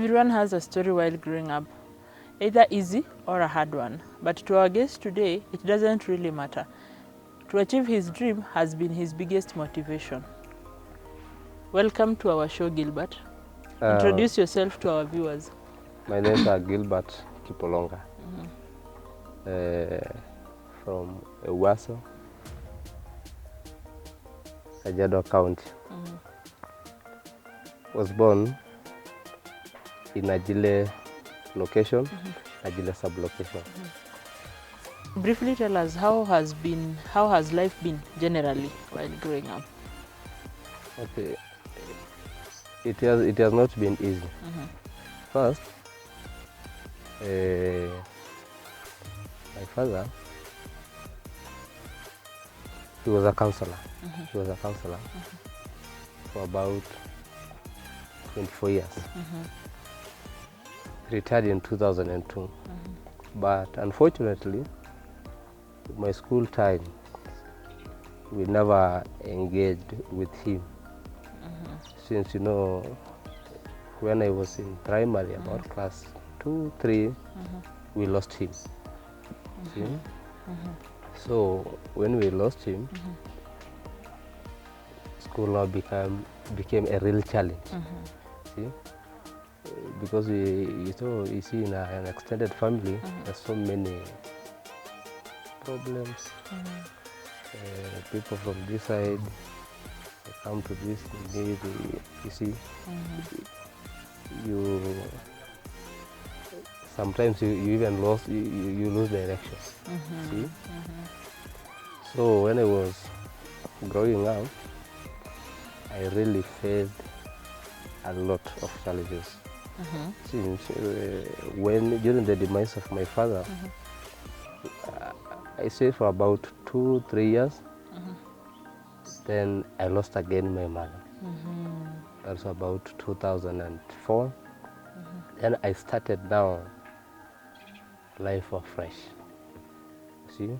Everyone has a story while growing up, either easy or a hard one. But to our guest today, it doesn't really matter. To achieve his dream has been his biggest motivation. Welcome to our show, Gilbert. Introduce yourself to our viewers. My name is Gilbert Kipolonga, from Ewaso, Kajiado County. Was born in Ajile location, Ajile sub-location. Briefly tell us how has life been generally while growing up? Okay, it has not been easy. First, my father, he was a counselor. He was a counselor for about 24 years. Retired in 2002. But unfortunately, my school time, we never engaged with him. Since, you know, when I was in primary, about class 2, 3, we lost him. See? So when we lost him, school now became a real challenge. See? Because you see in an extended family, there's so many problems. People from this side, they come to this need, you see. You sometimes you even you lose direction. See? So when I was growing up, I really faced a lot of challenges. Since during the demise of my father, I stayed for about 2-3 years. Then I lost again my mother. That was about 2004. Then I started now life afresh. See?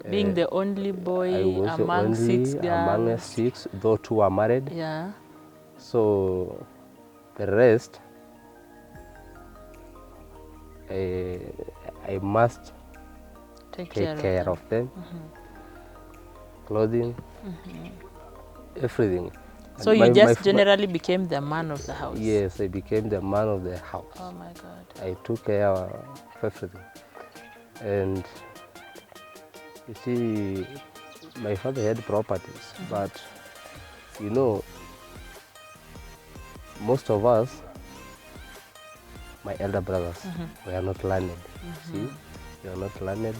Being the only boy I was among the only 6 girls. among 6, though 2 are married. Yeah. So the rest, I must Take care of them. Clothing, everything. So And you just generally became the man of the house? Yes, I became the man of the house. Oh my God. I took care of everything. And you see, my father had properties, but you know, most of us, my elder brothers, we are not learned. See, we are not learned.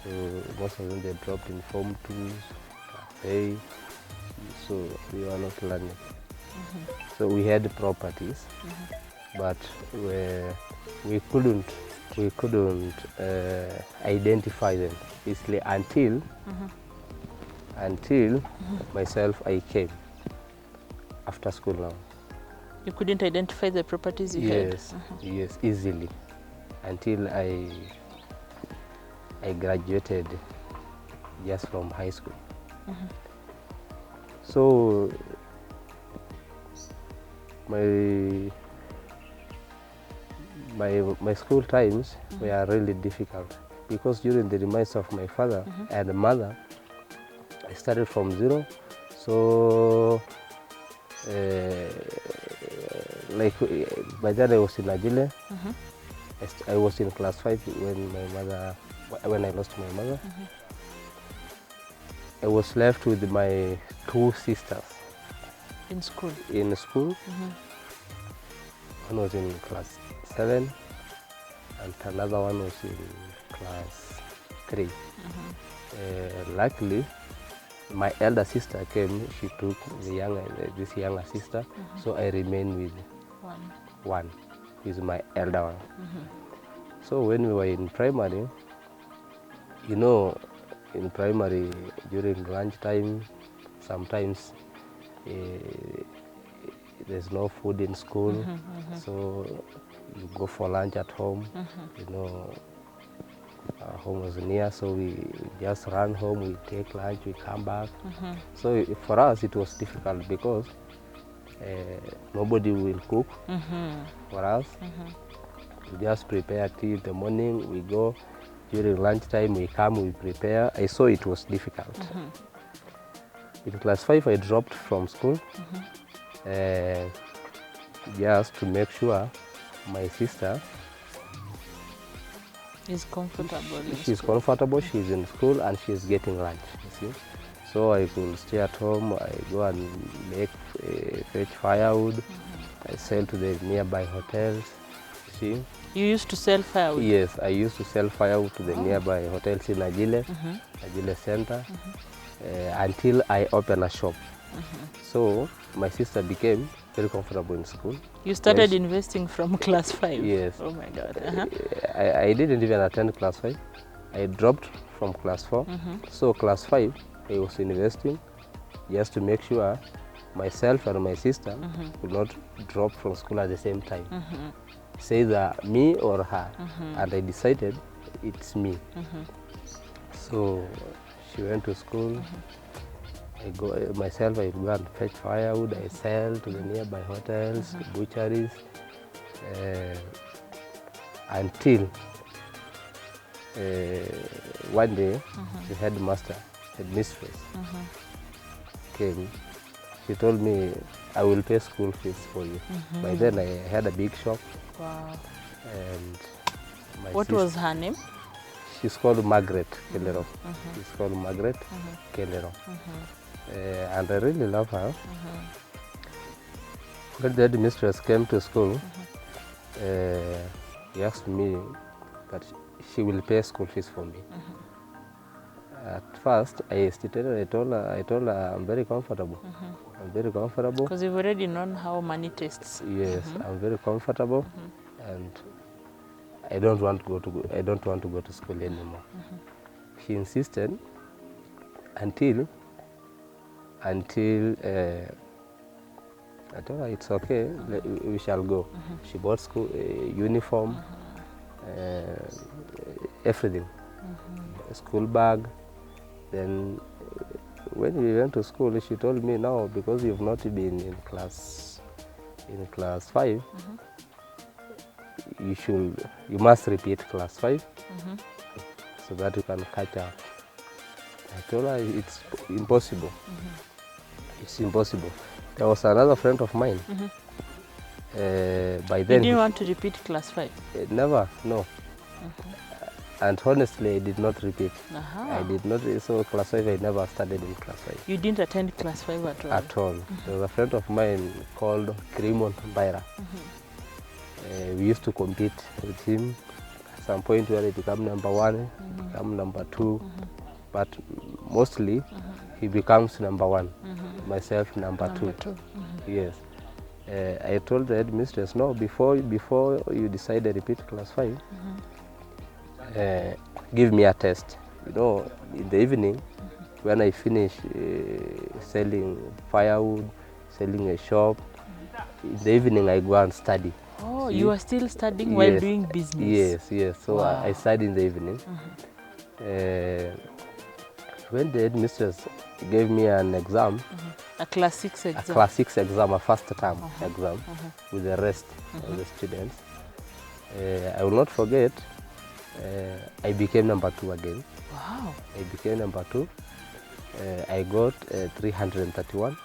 So most of them, they dropped in Form 2, cafe. So we were not learned. So we had properties, but we couldn't identify them easily until myself, I came after school now. You couldn't identify the properties you had? Yes, easily, until I graduated just from high school. So my school times were really difficult, because during the demise of my father and mother, I started from zero. So like by then I was in Ajile. I was in class 5 when I lost my mother. I was left with my 2 sisters. In school? In school. One was in class 7 and another one was in class 3. Luckily, my elder sister came. She took this younger sister, so I remained with one. Is my elder one. So when we were in primary, you know, in primary during lunch time, sometimes there's no food in school, so you go for lunch at home. You know, our home was near, so we just run home, we take lunch, we come back. So for us it was difficult, because Nobody will cook for us. We just prepare tea in the morning, we go. During lunchtime, we come, we prepare. I saw it was difficult. In class 5, I dropped from school just to make sure my sister is comfortable. she's comfortable, she's in school, and she's getting lunch, you see. So I could stay at home, I go and make, fetch firewood, I sell to the nearby hotels, see. You used to sell firewood? Yes, I used to sell firewood to the nearby hotels in Agile, Agile Center, until I opened a shop. So my sister became very comfortable in school. You started investing from class 5? Yes. Oh my God. I didn't even attend class 5. I dropped from class 4. So class 5, I was investing just to make sure myself and my sister would not drop from school at the same time. Say that me or her, and I decided it's me. So she went to school. I go myself. I go and fetch firewood. I sell to the nearby hotels, butcheries, until one day the headmistress came. She told me, I will pay school fees for you. By then I had a big shop. Wow. And what was her name? She's called Margaret Kelero. She's called Margaret Kelero. And I really love her. When the headmistress came to school, he asked me that she will pay school fees for me. At first, I hesitated. I told her I'm very comfortable. I'm very comfortable. Because you've already known how money tastes. Yes, I'm very comfortable, and I don't want to go to school anymore. She insisted until I told her it's okay. We shall go. She bought school uniform, everything, school bag. Then when we went to school, she told me, no, because you've not been in class 5, you must repeat class 5 so that you can catch up. I told her it's impossible. It's impossible. There was another friend of mine. By then, you didn't want to repeat class 5? Never, no. And honestly, I did not repeat. I did not. So class 5, I never studied in class 5. You didn't attend class 5 at all? At all. There was a friend of mine called Kirimon Baira. We used to compete with him. At some point where he became number 1, become number 2, but mostly he becomes number 1. Myself number 2. Yes. I told the headmistress, no, before you decide to repeat class 5, give me a test. You know, in the evening, when I finish selling firewood, selling a shop, in the evening I go and study. Oh, you are still studying while doing business? Yes. So wow. I study in the evening. When the headmistress gave me an exam, a class 6 exam? A class 6 exam, a first term exam, with the rest of the students, I will not forget, I became number 2 again. Wow. I became number 2. I got 331.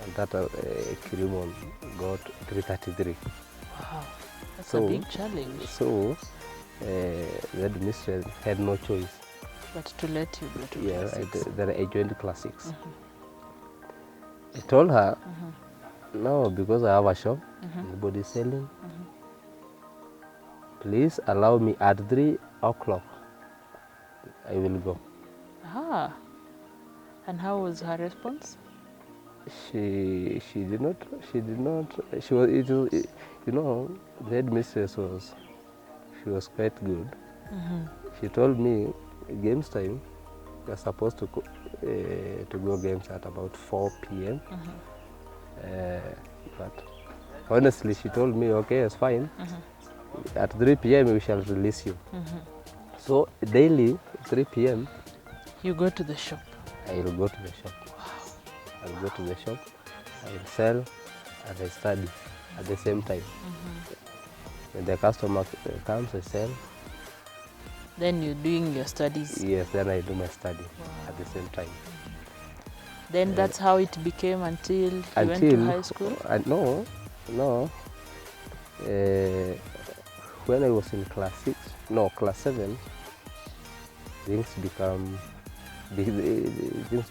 And that Kirimon got 333. Wow, that's a big challenge. So the headmistress had no choice but to let you go to class 6. Then I joined class 6. I told her, no, because I have a shop, nobody is selling. Please allow me at 3 o'clock. I will go. And how was her response? She did not. She was. You know, the headmistress was quite good. She told me, games time, we are supposed to go games at about 4 p.m. But honestly, she told me, okay, it's fine. At 3 p.m. we shall release you. So daily, 3 p.m. you go to the shop. I will go to the shop. Wow. I'll go to the shop. I sell and I study at the same time. When the customer comes, I sell. Then you're doing your studies. Yes, then I do my study at the same time. Then that's how it became until you went to high school? No. When I was in class 7, things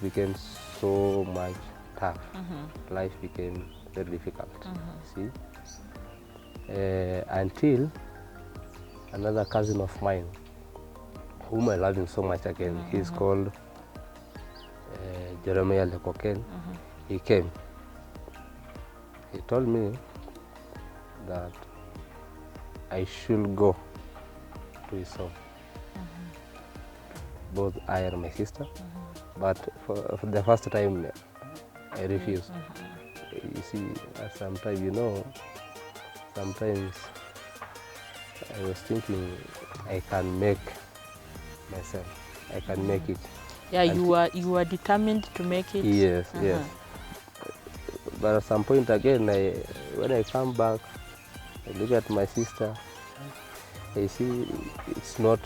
became so much tough. Life became very difficult. See, until another cousin of mine, whom I love him so much again, he's called Jeremiah Lekoken. He came. He told me that I should go to his home. Both I and my sister. But for the first time, I refused. You see, sometimes, sometimes I was thinking I can make myself. I can make it. Yeah, you were determined to make it. Yes, yes. But at some point again, when I come back, I look at my sister. I see it's not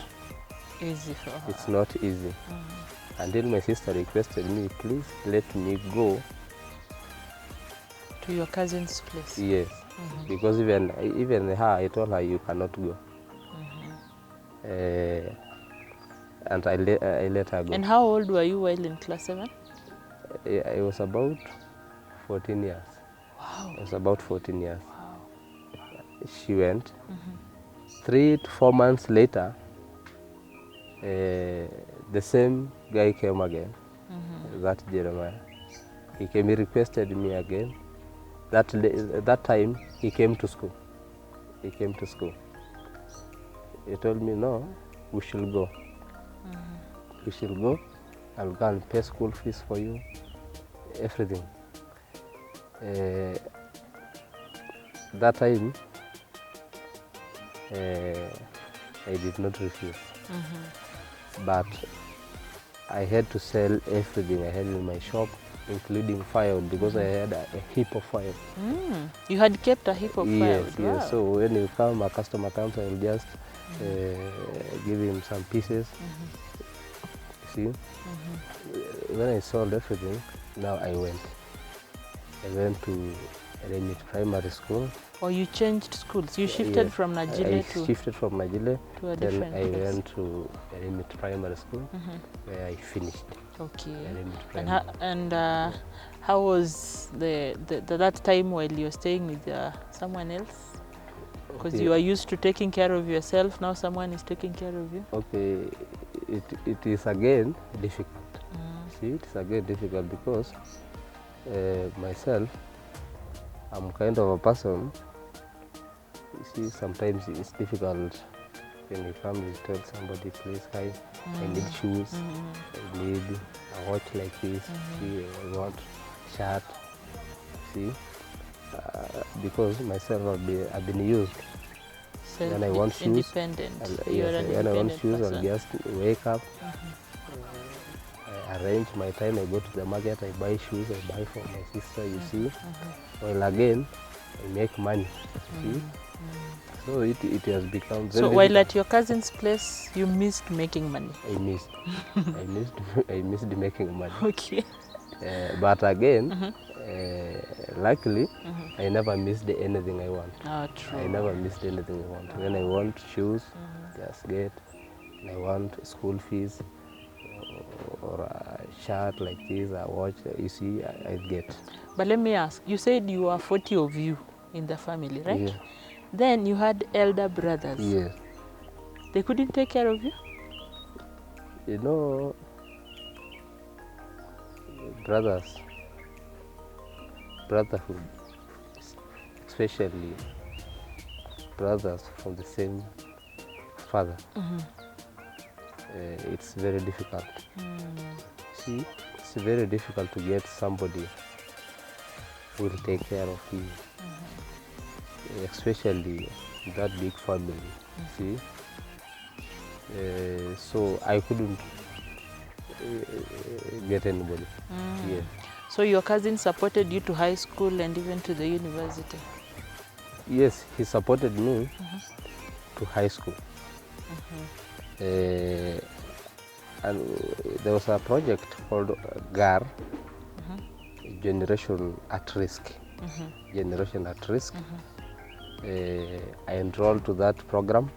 easy for her. It's not easy. Until my sister requested me, please let me go to your cousin's place. Yes, because even her, I told her you cannot go. And I let her go. And how old were you while in class 7? I was about 14 years. Wow. I was about 14 years. Wow. She went. 3 to 4 months later, the same guy came again, that Jeremiah. He came, he requested me again. That time, he came to school. He came to school. He told me, no, we should go. We should go. I'll go and pay school fees for you, everything. That time, I did not refuse. But I had to sell everything I had in my shop, including firewood, because I had a heap of firewood. You had kept a heap of firewood? Yes, yes. So when you come, a customer comes, I will just give him some pieces. See? When I sold everything, now I went to Remit Primary School. Or you changed schools? You shifted from Najile I shifted from Najile to a then different I place. went to Remit Primary School, where I finished. Okay. And how was that time while you were staying with someone else? Because you are used to taking care of yourself, now someone is taking care of you? Okay, it is again difficult. See, it is again difficult because myself, I'm kind of a person, you see, sometimes it's difficult when you come to tell somebody, please, hi, I need shoes, I need a watch like this, see, I want shirt, see, because myself I've been used. When I want shoes, when I want shoes, I'll just wake up, I arrange my time, I go to the market, I buy shoes, I buy for my sister, you see. Well, again, I make money, see. So it has become very So while at your cousin's place, you missed making money? I missed. I missed making money. Okay. But again, luckily, I never missed anything I want. Oh, true. I never missed anything I want. When I want shoes, just get. When I want school fees, or a shirt like this, a watch, you see, I get. But let me ask, you said you were 40 of you in the family, right? Yeah. Then you had elder brothers. Yes. They couldn't take care of you? You know, brotherhood, especially brothers from the same father, it's very difficult. See, it's very difficult to get somebody who will take care of you, especially that big family. See, so I couldn't get anybody. Yes. So your cousin supported you to high school and even to the university? Yes, he supported me to high school. And there was a project called GAR, Generation at Risk. Generation at Risk. I enrolled to that program.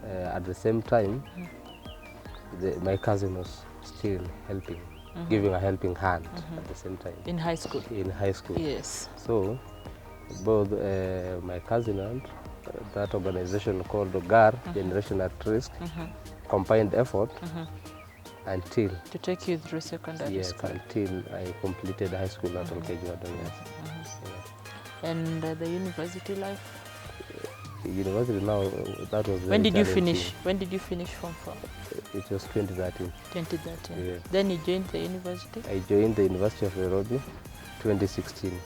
At the same time, my cousin was still helping, giving a helping hand at the same time. In high school? In high school. Yes. So both my cousin and that organization called GAR, Generation at Risk, combined effort until to take you through secondary school. Until I completed high school at Olkejuado, yes. And the university life? University now, that was When did you finish? When did you finish Form 4? It was 2013. 2013. Yeah. Then you joined the university? I joined the University of Nairobi 2016.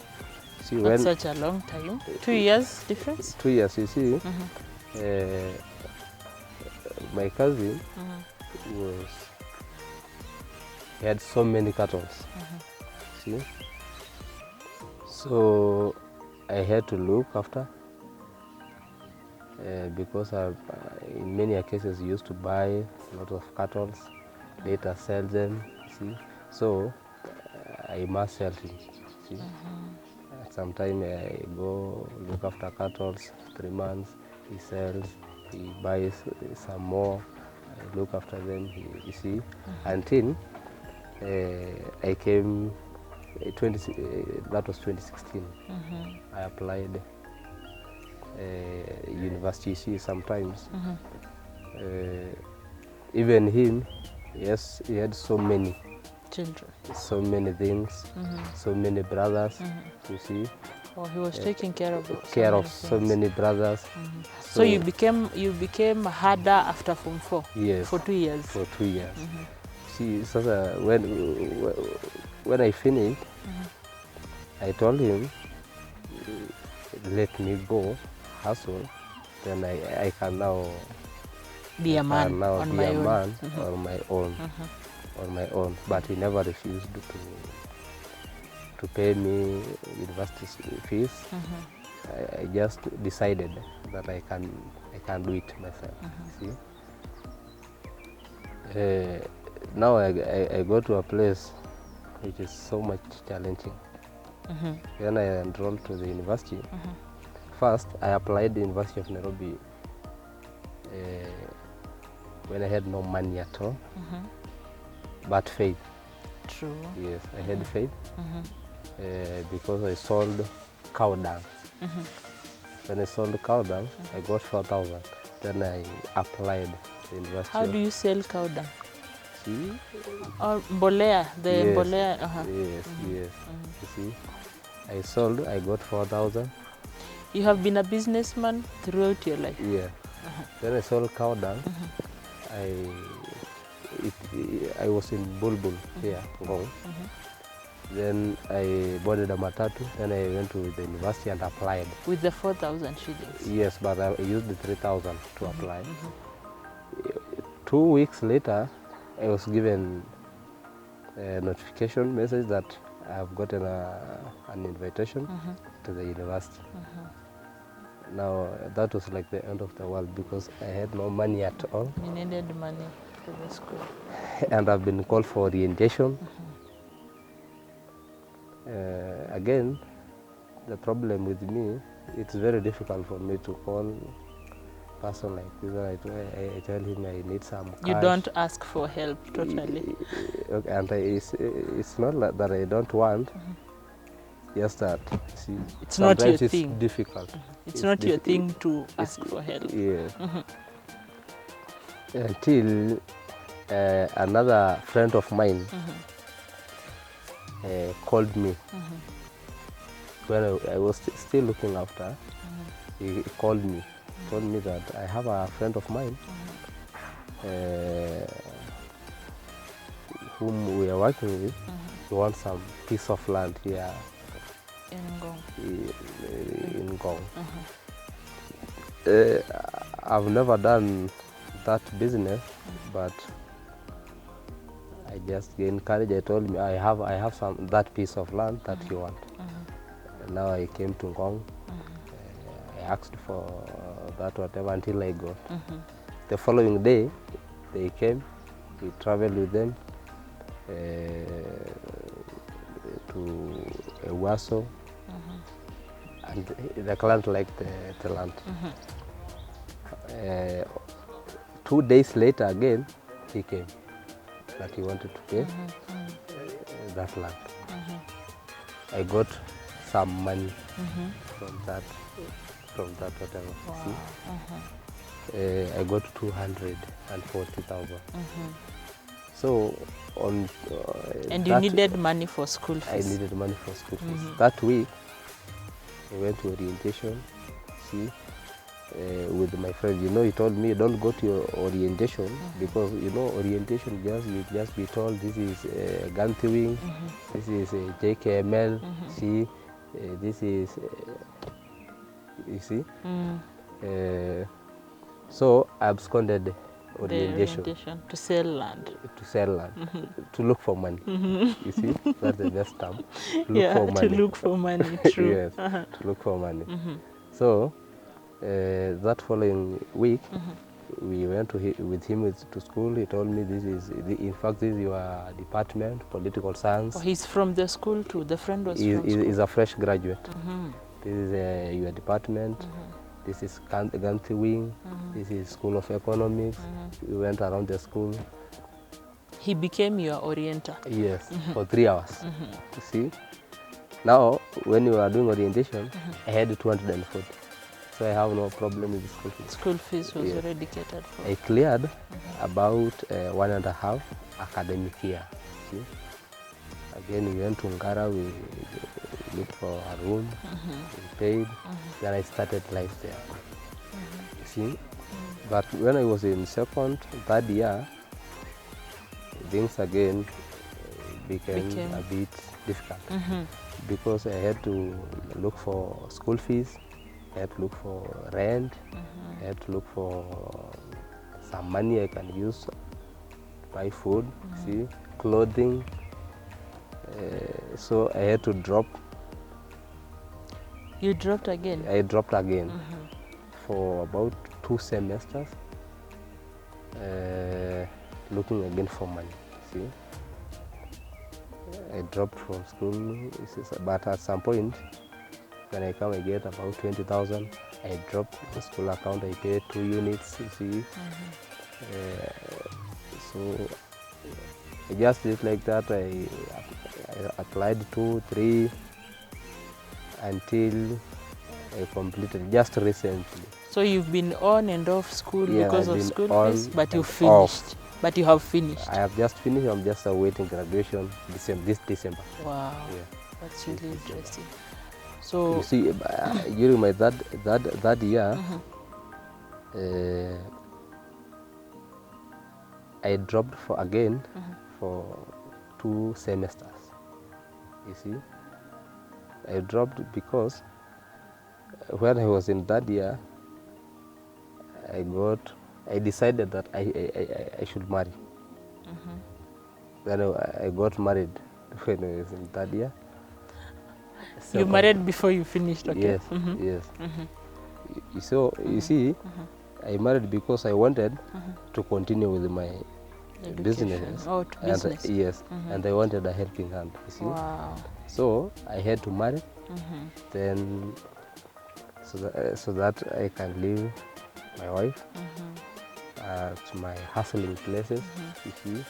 See, Not such a long time. 2 years difference? 2 years, you see. My cousin he had so many cattle. See? So I had to look after because in many cases used to buy a lot of cattle, later sell them, see. So I must sell him, see. Sometimes I go look after cattle, 3 months, he sells, he buys some more, I look after them, you see, until I came, that was 2016. I applied university, see, sometimes. Even him, yes, he had so many children, so many things, so many brothers, you see. Oh, he was taking care of so many brothers. So you became harder after Form 4? Yes. For 2 years? For 2 years. See, so when I finished, I told him, let me go hustle, then I can now be a man on my own. On my own. But he never refused to pay me university fees. I just decided that I can do it myself. See? Now I go to a place which is so much challenging. When I enrolled to the university, first I applied the University of Nairobi when I had no money at all, but faith. True. Yes, I had faith because I sold cow dung. When I sold cow dung, I got 4,000. Then I applied the university. How do you sell cow dung? See? Or mbolea, mbolea. Yes, yes. You see, I got 4,000. You have been a businessman throughout your life? Yeah. Then I sold cow dung. I was in Bulbul here, Ngong. Then I boarded a matatu. Then I went to the university and applied. With the 4,000 shillings? Yes, but I used the 3,000 to apply. 2 weeks later, I was given a notification message that I have gotten an invitation to the university. Now that was like the end of the world because I had no money at all. You needed money for the school. And I've been called for orientation. Again, the problem with me, it's very difficult for me to call a person like this. I tell him I need some cash. You don't ask for help, totally. Okay, and it's not that I don't want, just that, see, it's not your it's thing. Difficult. It's not your thing to ask for help. Yeah. Until another friend of mine called me when I was still looking after. He called me, told me that I have a friend of mine whom we are working with. He wants some piece of land here In Ngong. in Ngong. I've never done that business, but I just gained courage. I told me I have that piece of land that you want. And now I came to Ngong. I asked for that whatever until I got. The following day, they came. We traveled with them to Ewaso, and the client liked the land. 2 days later again, he came that he wanted to pay that land. I got some money from that whatever. Wow. See? I got 240,000. So on And you needed money for school fees. I needed money for school fees. That week I went to orientation, see, with my friend. You know, he told me don't go to your orientation because you know orientation you just be told this is gun throwing, this is JKML, see, this is you see. So I absconded orientation to sell land. To sell land, to look for money. You see, that's the best term. To look for money. To look for money. True. Yes, to look for money. So that following week, we went with him to school. He told me this is, in fact, this is your department, political science. Oh, he's from the school too. The friend was from school. He's a fresh graduate. This is your department. This is country wing. This is School of Economics. We went around the school. He became your orienter. Yes, for 3 hours. You see, now when you are doing orientation, I had 240. So I have no problem with the school fees. School fees was already catered for. I cleared about 1.5 academic year. See? Again, we went to Ngara, we looked for a room, we paid, then I started life there. You see? But when I was in second, third year, things again became a bit difficult because I had to look for school fees, I had to look for rent, I had to look for some money I can use to buy food, see, clothing. So I had to drop. You dropped again? I dropped again for about 2 semesters, looking again for money, see. I dropped from school, but at some point, when I come, I get about 20,000. I dropped the school account, I paid 2 units, you see. So I just did like that. I applied 2, 3 until I completed just recently. So you've been on and off school because of school fees, but you finished. Off. But you have finished. I have just finished. I'm just awaiting graduation this December. Wow, yeah. That's really interesting. So you see, during my that year, I dropped for 2 semesters. You see, I dropped because when I was in that year, I decided that I should marry. Then I got married when I was in third year. So you married before you finished, okay? Yes, yes. So you see, I married because I wanted to continue with my business. Oh, to business. And, yes, and I wanted a helping hand. You see. Wow. So I had to marry, then so that I can leave my wife at my hustling places. You see.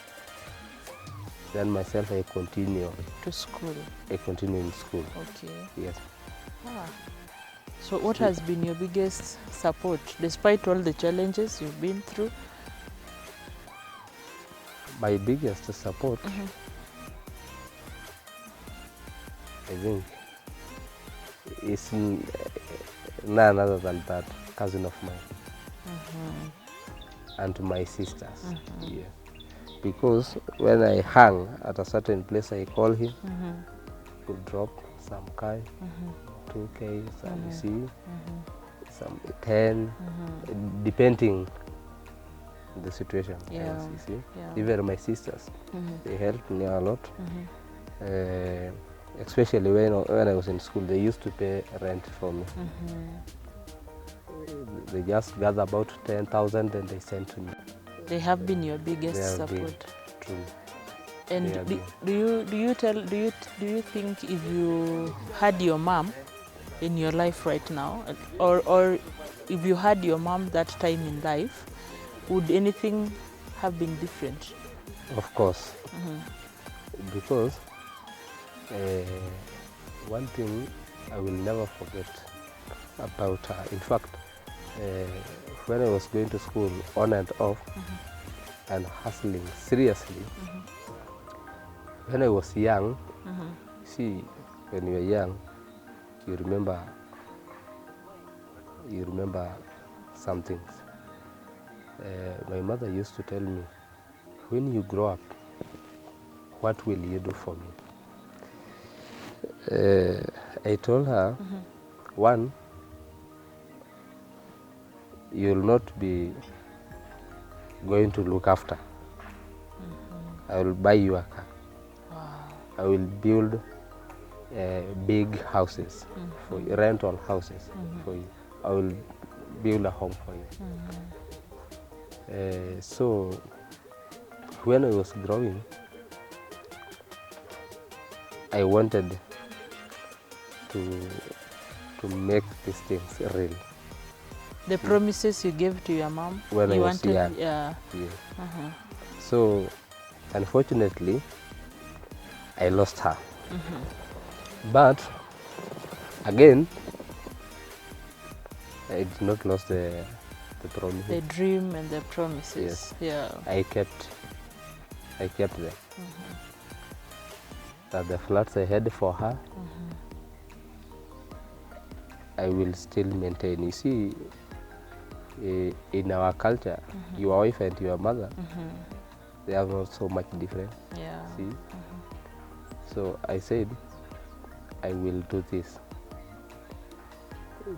Then myself, I continue to school. I continue in school. Okay. Yes. So what has been your biggest support despite all the challenges you've been through? My biggest support, I think, is none other than that cousin of mine and my sisters. Yeah. Because when I hang at a certain place, I call him, he'll drop some K, 2K, some C, some 10, depending the situation. Yeah. Else, you see. Yeah. Even my sisters, they helped me a lot. Mm-hmm. Especially when I was in school, they used to pay rent for me. They just gather about 10,000 and they send to me. They have been your biggest They have support. been, truly. And They have do you think if you had your mom in your life right now, or if you had your mom that time in life, would anything have been different? Of course, because one thing I will never forget about her. In fact, when I was going to school on and off and hustling seriously, when I was young, see, when you are young, you remember some things. My mother used to tell me, when you grow up, what will you do for me? I told her, one, you'll not be going to look after. I will buy you a car. Wow. I will build big houses for you, rental houses for you. I will build a home for you. So when I was growing, I wanted to make these things real. The promises you gave to your mom When I you was wanted, young. yeah. Yeah. So unfortunately, I lost her. But again, I did not lose the promise. The dream and the promises. Yes. Yeah. I kept them. That the flats I had for her, I will still maintain. You see, in our culture, your wife and your mother, they are not so much different. Yeah. See? So I said, I will do this.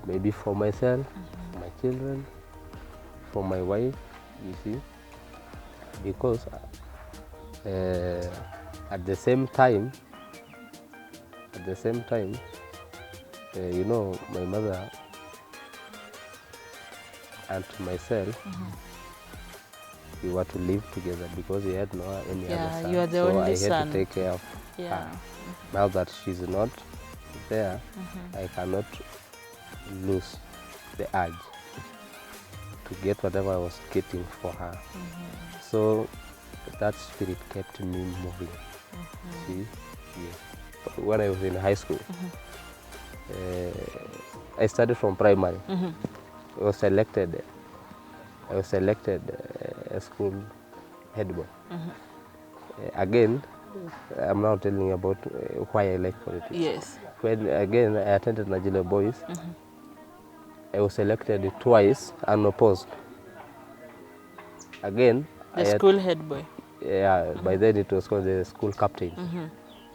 Maybe for myself, for my children, for my wife, you see. Because at the same time, you know, my mother and myself, we were to live together because we had no any other son. You are the so only I had son. to take care of her. Now that she's not there, I cannot lose the urge to get whatever I was getting for her. So that spirit kept me moving. See? Yeah. When I was in high school, I started from primary. I was selected a school head boy. Again, I'm now telling you about why I like politics. Yes. When again I attended Najila Boys, I was selected twice unopposed. Again, The school head boy. Yeah, by then it was called the school captain.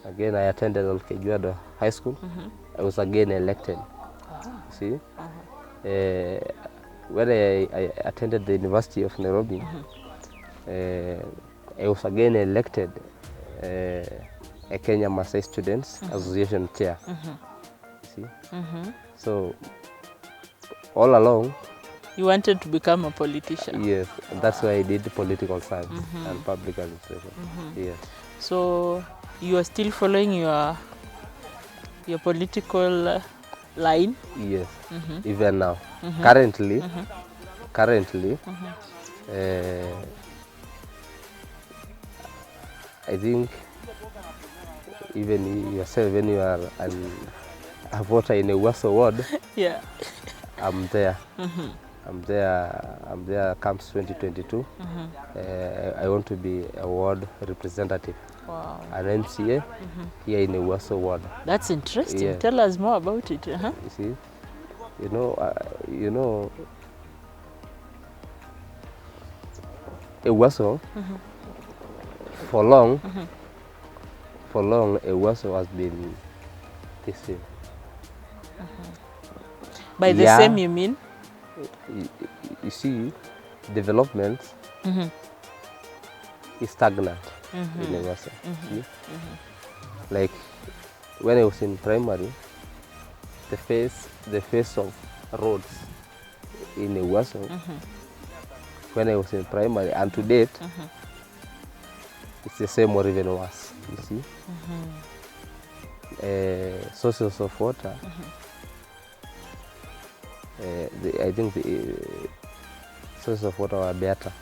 Again, I attended Olkejuado High School. I was again elected. See, when I attended the University of Nairobi, I was again elected a Kenya Maasai Students Association chair. See, so all along, you wanted to become a politician. Yes, and that's why I did political science and public administration. Yes. So you are still following your political line? Yes, even now. Currently, I think even yourself, when you are a voter in a Waso ward, Yeah. I'm there. I'm there comes 2022. I want to be a ward representative. Wow. An MCA here in a Waso ward. That's interesting. Yeah. Tell us more about it. You see, you know, a Waso for long, a Waso has been the same. By the same, you mean? You see, developments is stagnant in Ewaso. See? Like when I was in primary, the face of roads in Ewaso, when I was in primary and to date, it's the same or even worse. You see, sources of water. I think the sources of water were better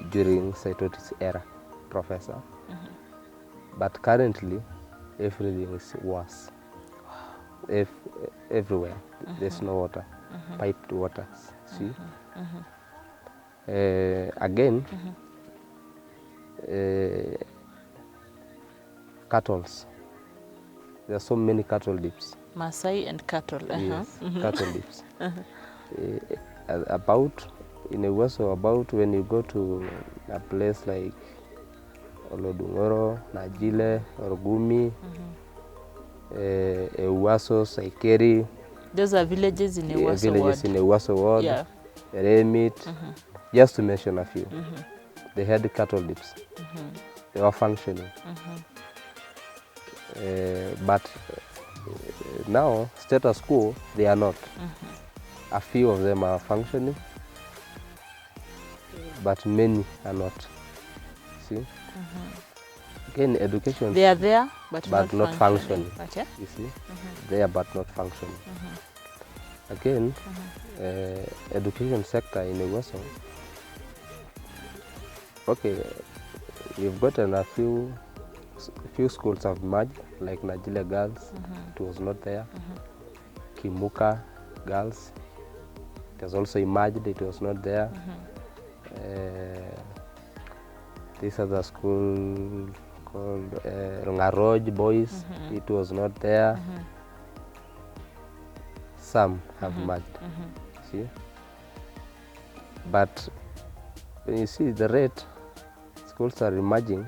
during Saitoti's era, Professor. But currently, everything is worse. Everywhere, there's no water, piped water. See, again, cattle. There are so many cattle dips. Maasai and cattle. Yes, cattle dips. About in Ewaso, about when you go to a place like Olodungoro, Najile, Orgumi, Ewaso, Saikeri. Those are villages in Ewaso villages ward. in Ewaso ward. Yeah. Remit, just to mention a few. They had cattle dips. They were functioning. But now, status quo, they are not. A few of them are functioning, but many are not. See? Again, education. They are there, but not functioning. But, yeah? You see? There, but not functioning. Again, education sector in Ewaso. Okay, we've gotten a few schools have merged, like Najile Girls, it was not there. Kimuka Girls, it has also emerged, it was not there. This other school called Rungaroj Boys, it was not there. Some have merged, see? But when you see the rate, schools are emerging,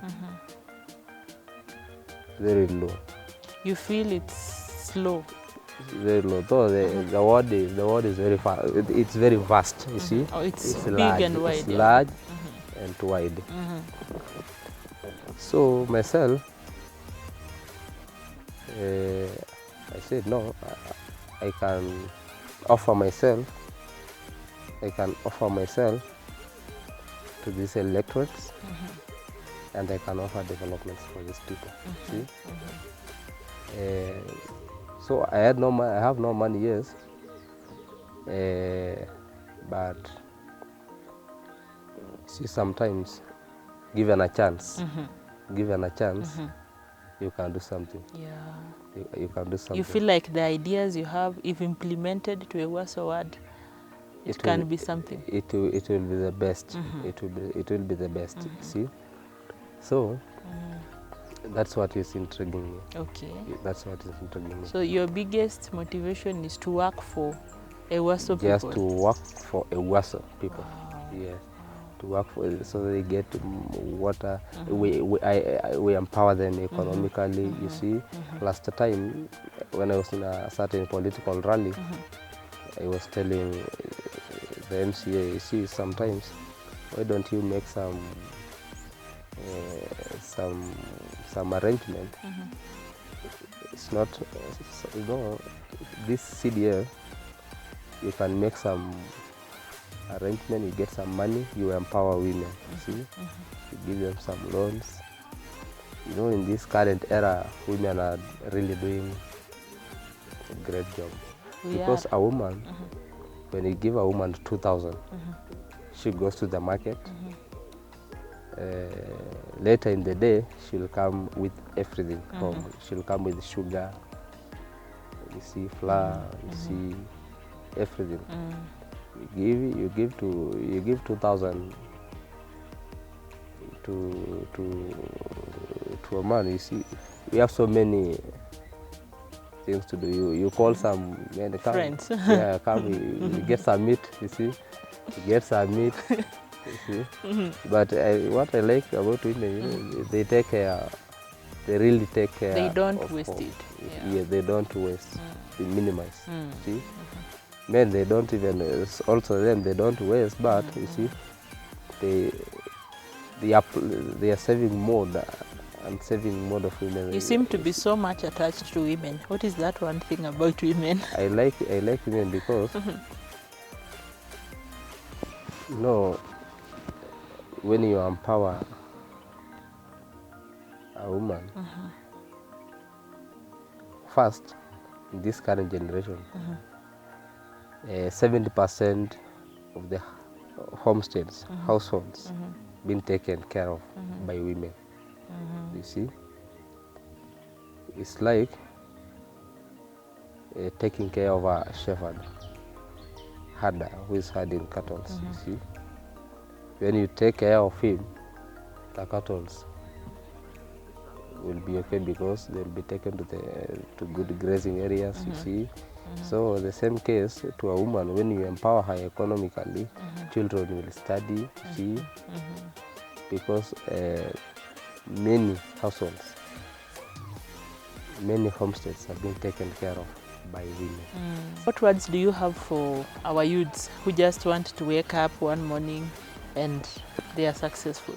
very low. You feel it's slow. It's very low. Though the word is very fast. It's very vast. You see. Oh, it's big large. and wide. It's large and wide. So myself, I said no. I can offer myself. I can offer myself to these electorates. And I can offer developments for these people. See? So I have no money, yes, but see, sometimes given a chance, you can do something. Yeah. You can do something. You feel like the ideas you have, if implemented to Ewaso ward, it can be something. It will be the best. It will be the best. See. So that's what is intriguing me. Okay. That's what is intriguing me. So your biggest motivation is to work for Ewaso people? Just to work for Ewaso people. Wow. Yes. To work for so they get water. We empower them economically. You see, last time when I was in a certain political rally, I was telling the MCA, you see, sometimes why don't you make some arrangement? It's not, you know, this CDL, you can make some arrangement, you get some money, you empower women, see? You give them some loans. You know, in this current era, women are really doing a great job. Because a woman, when you give a woman 2,000, she goes to the market. Later in the day, she'll come with everything. She'll come with sugar, you see, flour, you see, everything. You give 2,000 to a man. You see, we have so many things to do. You call some men, come, friends. Yeah, come. You get some meat. You see, you get some meat. You see? But what I like about women, you know, they take care. They really take care. They don't waste it. Yeah, they don't waste. They minimize. See, men, they don't even. Also, them, they don't waste. But you see, they are saving mode and saving mode of women. You seem to be so much attached to women. What is that one thing about women? I like women because when you empower a woman, first in this current generation, 70% of the homesteads, households, being taken care of by women. You see, it's like taking care of a shepherd, herder who is herding cattle. You see, when you take care of him, the cattle will be okay because they'll be taken to good grazing areas. You see, so the same case to a woman, when you empower her economically, children will study. You see, because many households, many homesteads have been taken care of by women. What words do you have for our youths who just want to wake up one morning and they are successful?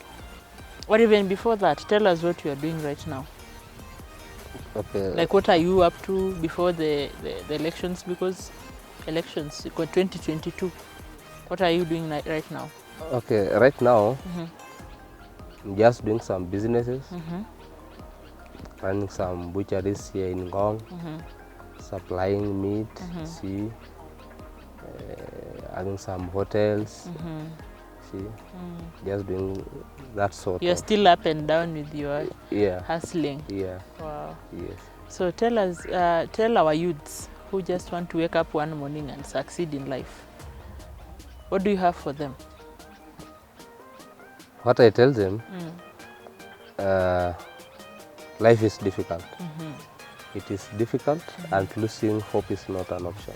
Or even before that, tell us what you are doing right now. Okay. Like what are you up to before the elections? Because elections, 2022, what are you doing right now? Okay, right now, I'm just doing some businesses, running some butcheries here in Ngong, supplying meat, see, having some hotels, see, just doing that sort You're of. still up and down with your Yeah. hustling. Yeah. Wow. Yes. So tell us, tell our youths who just want to wake up one morning and succeed in life. What do you have for them? What I tell them, life is difficult. It is difficult, and losing hope is not an option.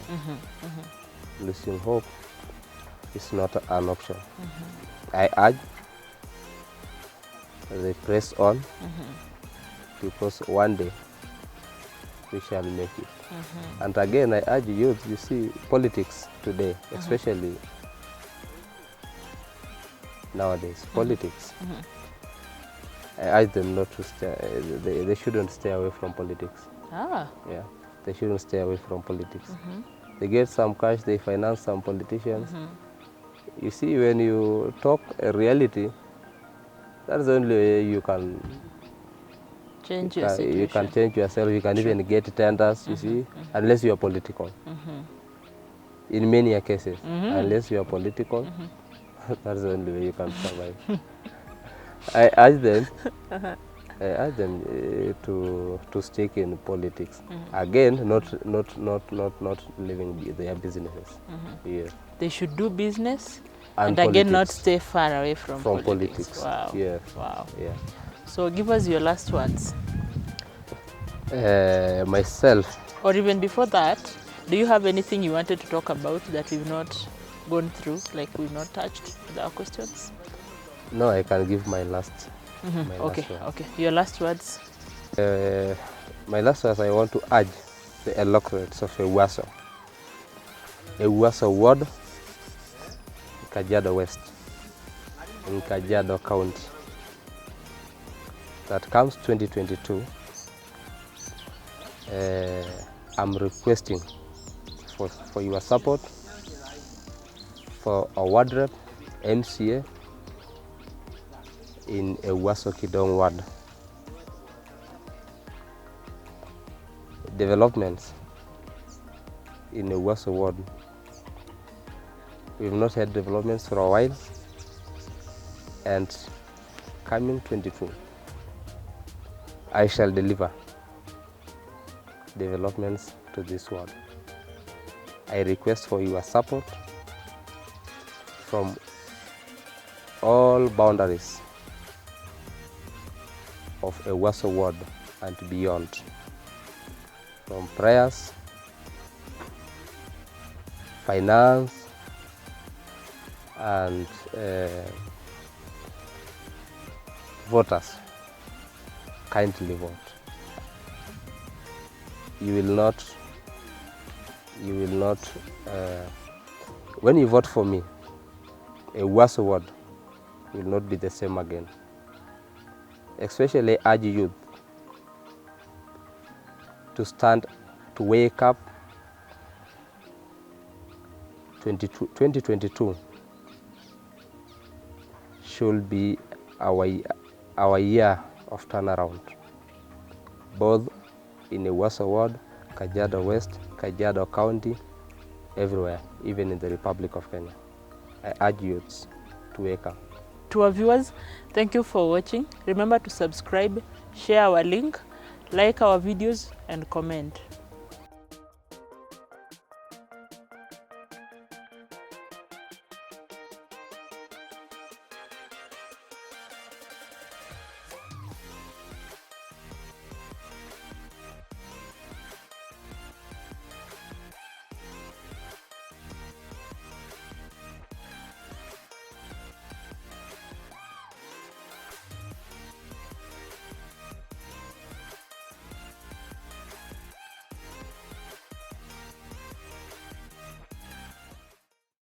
Losing hope is not an option. I urge they press on, because one day we shall make it. And again, I urge youth, you see, politics today, especially nowadays, politics, I urge them not to stay, they shouldn't stay away from politics. Yeah, they shouldn't stay away from politics. They get some cash, they finance some politicians. You see, when you talk a reality, that's the only way you can change your situation. You can change yourself, you can even get tenders, you see, unless you are political. In many cases, unless you are political, that's the only way you can survive. I urge them to stick in politics. Again, not leaving their businesses. Yeah. They should do business And again politics. Not stay far away from politics. Wow. Yeah. Wow. Yeah. So give us your last words. Myself. Or even before that, do you have anything you wanted to talk about that we've not gone through, like we've not touched with our questions? No, I can give my last. My Okay, last word. okay. Your last words. My last words, I want to urge the electorates of Ewaso ward, Kajiado West, in Kajiado County. That comes 2022. I'm requesting for your support for a ward rep, MCA, in Ewaso Kidong ward. Developments in Ewaso ward. We've not had developments for a while, and coming 22, I shall deliver developments to this ward. I request for your support from all boundaries of Ewaso ward and beyond, from prayers, finance, and voters. Kindly vote. You will not, when you vote for me, Ewaso ward will not be the same again. Especially urge youth to stand, to wake up. 2022 should be our year of turnaround, both in the Uaso Ward, Kajiado West, Kajiado County, everywhere, even in the Republic of Kenya. I urge youths to wake up. To our viewers, thank you for watching. Remember to subscribe, share our link, like our videos, and comment.